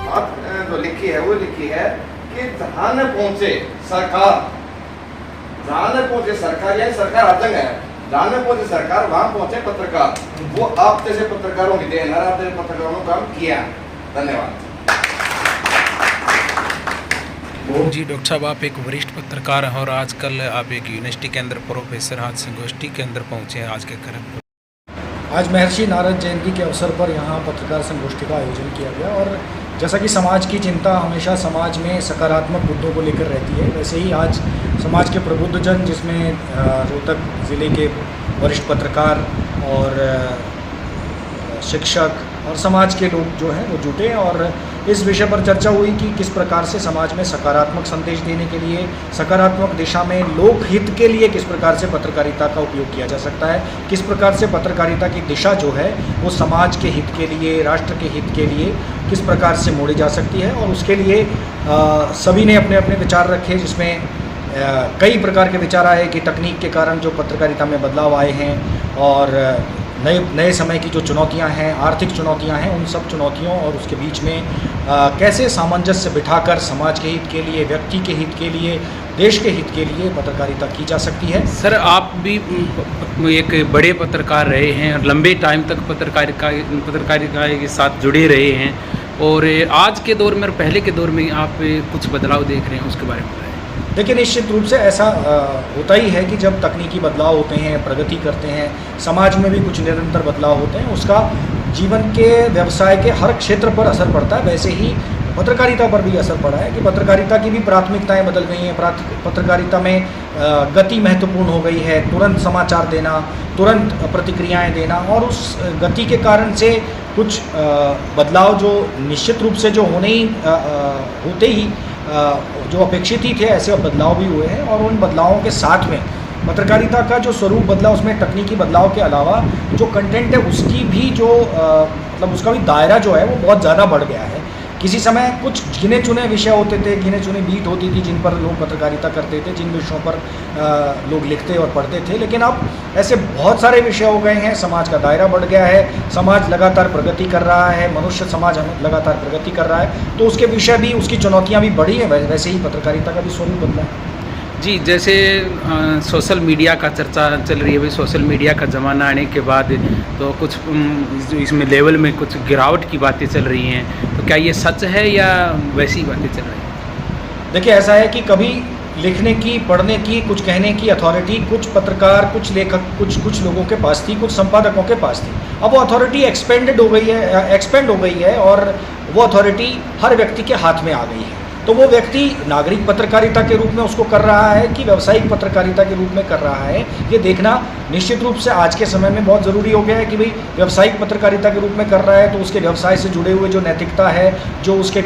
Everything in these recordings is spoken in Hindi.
बात जो लिखी है वो लिखी है कि जहां न पहुंचे सरकार, जहां न पहुंचे सरकार, यानी सरकार आतंक है, जहां न पहुंचे सरकार वहां पहुंचे पत्रकार। वो आप जैसे पत्रकारों की देन है, आप जैसे पत्रकारों ने काम किया। धन्यवाद जी। डॉक्टर साहब, आप एक वरिष्ठ पत्रकार हैं और आजकल आप एक यूनिवर्सिटी के अंदर प्रोफेसर आज संगोष्ठी के अंदर पहुंचे हैं। आज के कारण आज महर्षि नारद जयंती के अवसर पर यहाँ पत्रकार संगोष्ठी का आयोजन किया गया और जैसा कि समाज की चिंता हमेशा समाज में सकारात्मक मुद्दों को लेकर रहती है, वैसे ही आज समाज के प्रबुद्धजन, जिसमें रोहतक ज़िले के वरिष्ठ पत्रकार और शिक्षक और समाज के लोग जो हैं वो जुटे और इस विषय पर चर्चा हुई कि किस प्रकार से समाज में सकारात्मक संदेश देने के लिए, सकारात्मक दिशा में लोकहित के लिए किस प्रकार से पत्रकारिता का उपयोग किया जा सकता है, किस प्रकार से पत्रकारिता की दिशा जो है वो समाज के हित के लिए, राष्ट्र के हित के लिए किस प्रकार से मोड़ी जा सकती है। और उसके लिए सभी ने अपने अपने विचार रखे, जिसमें कई प्रकार के विचार आए कि तकनीक के कारण जो पत्रकारिता में बदलाव आए हैं और नए समय की जो चुनौतियां हैं, आर्थिक चुनौतियां हैं, उन सब चुनौतियों और उसके बीच में कैसे सामंजस्य बिठाकर समाज के हित के लिए, व्यक्ति के हित के लिए, देश के हित के लिए पत्रकारिता की जा सकती है। सर, आप भी एक बड़े पत्रकार रहे हैं और लंबे टाइम तक पत्रकारिता के साथ जुड़े रहे हैं और आज के दौर में और पहले के दौर में आप कुछ बदलाव देख रहे हैं, उसके बारे में बताएं। देखिए, निश्चित रूप से ऐसा होता ही है कि जब तकनीकी बदलाव होते हैं, प्रगति करते हैं, समाज में भी कुछ निरंतर बदलाव होते हैं, उसका जीवन के, व्यवसाय के हर क्षेत्र पर असर पड़ता है। वैसे ही पत्रकारिता पर भी असर पड़ा है कि पत्रकारिता की भी प्राथमिकताएं बदल गई हैं। पत्रकारिता में गति महत्वपूर्ण हो गई है, तुरंत समाचार देना, तुरंत प्रतिक्रियाएं देना, और उस गति के कारण से कुछ बदलाव जो निश्चित रूप से जो होते ही जो अपेक्षित ही थे, ऐसे बदलाव भी हुए हैं। और उन बदलावों के साथ में पत्रकारिता का जो स्वरूप बदला, उसमें तकनीकी बदलाव के अलावा जो कंटेंट है उसकी भी जो मतलब उसका भी दायरा जो है वो बहुत ज़्यादा बढ़ गया है। किसी समय कुछ गिने चुने विषय होते थे, गिने चुने बीट होती थी जिन पर लोग पत्रकारिता करते थे, जिन विषयों पर लोग लिखते और पढ़ते थे, लेकिन अब ऐसे बहुत सारे विषय हो गए हैं, समाज का दायरा बढ़ गया है, समाज लगातार प्रगति कर रहा है, मनुष्य समाज लगातार प्रगति कर रहा है, तो उसके विषय भी, उसकी चुनौतियाँ भी बढ़ी हैं, वैसे ही पत्रकारिता का भी स्वरूप बदला है। जी, जैसे सोशल मीडिया का चर्चा चल रही है, भाई सोशल मीडिया का ज़माना आने के बाद तो कुछ इसमें लेवल में कुछ गिरावट की बातें चल रही हैं, तो क्या ये सच है या वैसी बातें चल रही हैं? देखिए, ऐसा है कि कभी लिखने की, पढ़ने की, कुछ कहने की अथॉरिटी कुछ पत्रकार, कुछ लेखक, कुछ लोगों के पास थी, कुछ संपादकों के पास थी। अब वो अथॉरिटी एक्सपेंड हो गई है और वो अथॉरिटी हर व्यक्ति के हाथ में आ गई है। तो वो व्यक्ति नागरिक पत्रकारिता के रूप में उसको कर रहा है कि व्यावसायिक पत्रकारिता के रूप में कर रहा है, ये देखना निश्चित रूप से आज के समय में बहुत ज़रूरी हो गया है कि भाई व्यावसायिक पत्रकारिता के रूप में कर रहा है तो उसके व्यवसाय से जुड़े हुए जो नैतिकता है, जो उसके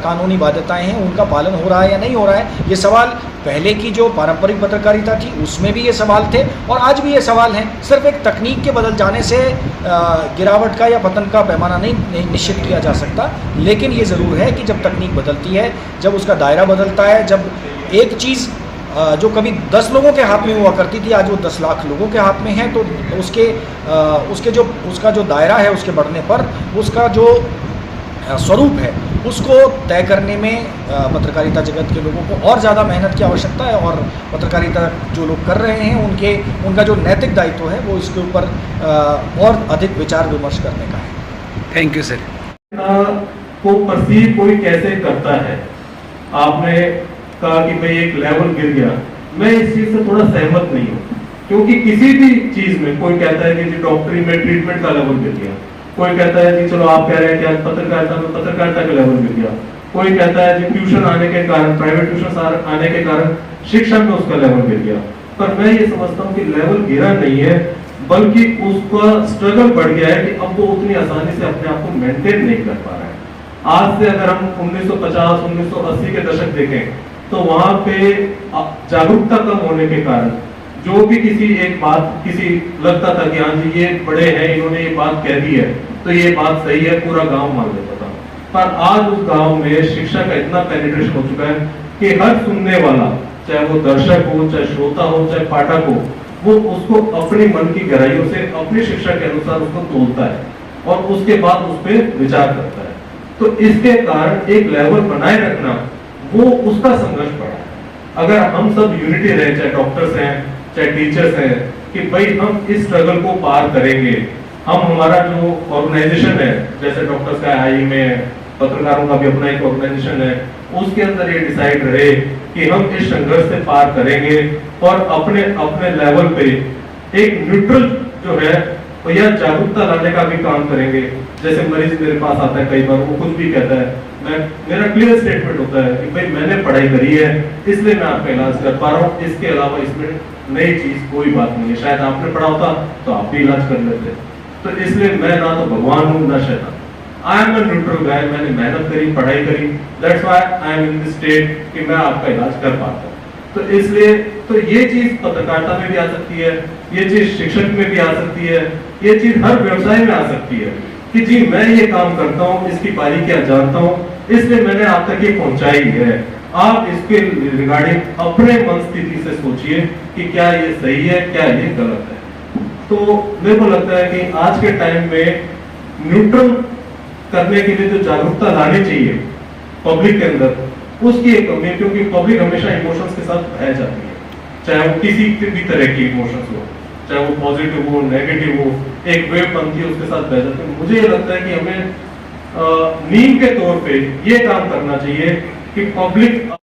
कानूनी बाध्यताएं हैं, उनका पालन हो रहा है या नहीं हो रहा है। ये सवाल पहले की जो पारंपरिक पत्रकारिता थी उसमें भी ये सवाल थे और आज भी ये सवाल हैं। सिर्फ एक तकनीक के बदल जाने से गिरावट का या पतन का पैमाना नहीं निश्चित किया जा सकता, लेकिन ये ज़रूर है कि जब तकनीक बदलती है, जब उसका दायरा बदलता है, जब एक चीज़ जो कभी 10 लोगों के हाथ में हुआ करती थी, आज वो 10 लाख लोगों के हाथ में है, तो उसका जो दायरा है, उसके बढ़ने पर उसका जो स्वरूप है उसको तय करने में पत्रकारिता जगत के लोगों को और ज़्यादा मेहनत की आवश्यकता है और पत्रकारिता जो लोग कर रहे हैं उनका जो नैतिक दायित्व है वो इसके ऊपर और अधिक विचार विमर्श करने का है। Thank you sir. को परसीव कोई कैसे करता है? आपने कहा कि भाई एक लेवल गिर गया, मैं इस चीज से थोड़ा सहमत नहीं हूँ, क्योंकि किसी भी चीज में कोई कहता है कि डॉक्टरी में ट्रीटमेंट का लेवल गिर गया, कोई कहता है कि चलो आप कह रहे हैं कि आज पत्रकारिता में पत्रकारिता का लेवल गिर गया, कोई कहता है कि ट्यूशन आने के कारण, प्राइवेट ट्यूशन आने के कारण शिक्षा में उसका लेवल गिर गया। पर मैं ये समझता हूँ कि लेवल गिरा नहीं है, बल्कि उसका स्ट्रगल बढ़ गया है कि अब वो उतनी आसानी से अपने आप को मेंटेन नहीं कर पा रहा है। आज से अगर हम 1950 1980 के दशक देखें तो वहां पे जागरूकता कम होने के कारण जो भी किसी एक बात किसी लगता था कि हाँ जी ये बड़े हैं, इन्होंने ये बात कह दी है तो ये बात सही है, पूरा गांव मान लेता था। पर आज उस गांव में शिक्षा का इतना पेनिट्रेशन हो चुका है कि हर सुनने वाला, चाहे वो दर्शक हो, चाहे श्रोता हो, चाहे पाठक हो, वो उसको अपने मन की गहराइयों से अपनी शिक्षा के अनुसार उसको तोलता है और उसके बाद उस पर विचार करता है। तो इसके कारण एक लेवल बनाए रखना वो उसका संघर्ष पड़ा है। अगर हम सब यूनिटी रहे, चाहे डॉक्टर्स हैं चाहे टीचर्स हैं, कि भाई हम इस स्ट्रगल को पार करेंगे, हम हमारा जो ऑर्गेनाइजेशन है, जैसे डॉक्टर्स का आई में, पत्रकारों का भी अपना एक ऑर्गेनाइजेशन है, उसके अंदर ये डिसाइड रहे कि हम इस संघर्ष से पार करेंगे और अपने अपने लेवल पे एक न्यूट्रल जो है या जागरूकता लाने का भी काम करेंगे। जैसे मरीज मेरे पास आता है, कई बार वो खुद भी कहता है, मेरा क्लियर स्टेटमेंट होता है कि भाई मैंने पढ़ाई करी है इसलिए मैं आपका इलाज कर पा रहा हूँ, इसके अलावा इसमें नई चीज कोई बात नहीं है, शायद आपने पढ़ा होता तो आप भी इलाज कर लेते। तो इसलिए मैं ना तो भगवान हूँ ना शैतान, आई एम अ न्यूट्रल गाय, मैंने मेहनत करी, पढ़ाई करी, that's why I am in this state कि मैं आपका इलाज कर पाता हूँ। तो इसलिए तो ये चीज पत्रकारिता में भी आ सकती है, ये चीज शिक्षक में भी आ सकती है, ये चीज हर व्यवसाय में आ सकती है कि जी मैं ये काम करता हूँ, इसकी बारीकियां जानता हूँ, इसलिए मैंने आप तक ये पहुंचाई है। आप इसके रिगार्डिंग अपने मन स्थिति से सोचिए कि क्या ये सही है, क्या ये गलत है। तो मेरे को लगता है कि आज के टाइम में न्यूट्रल करने के लिए जो जागरूकता लानी चाहिए पब्लिक के अंदर, उसकी एक कमी है, क्योंकि पब्लिक हमेशा इमोशंस के साथ बह जाती है, चाहे वो किसी भी तरह की इमोशंस हो, चाहे वो पॉजिटिव हो नेगेटिव हो, एक वेव बनती है उसके साथ बह जाती है। मुझे ये लगता है कि हमें नीम के तौर पे ये काम करना चाहिए कि पब्लिक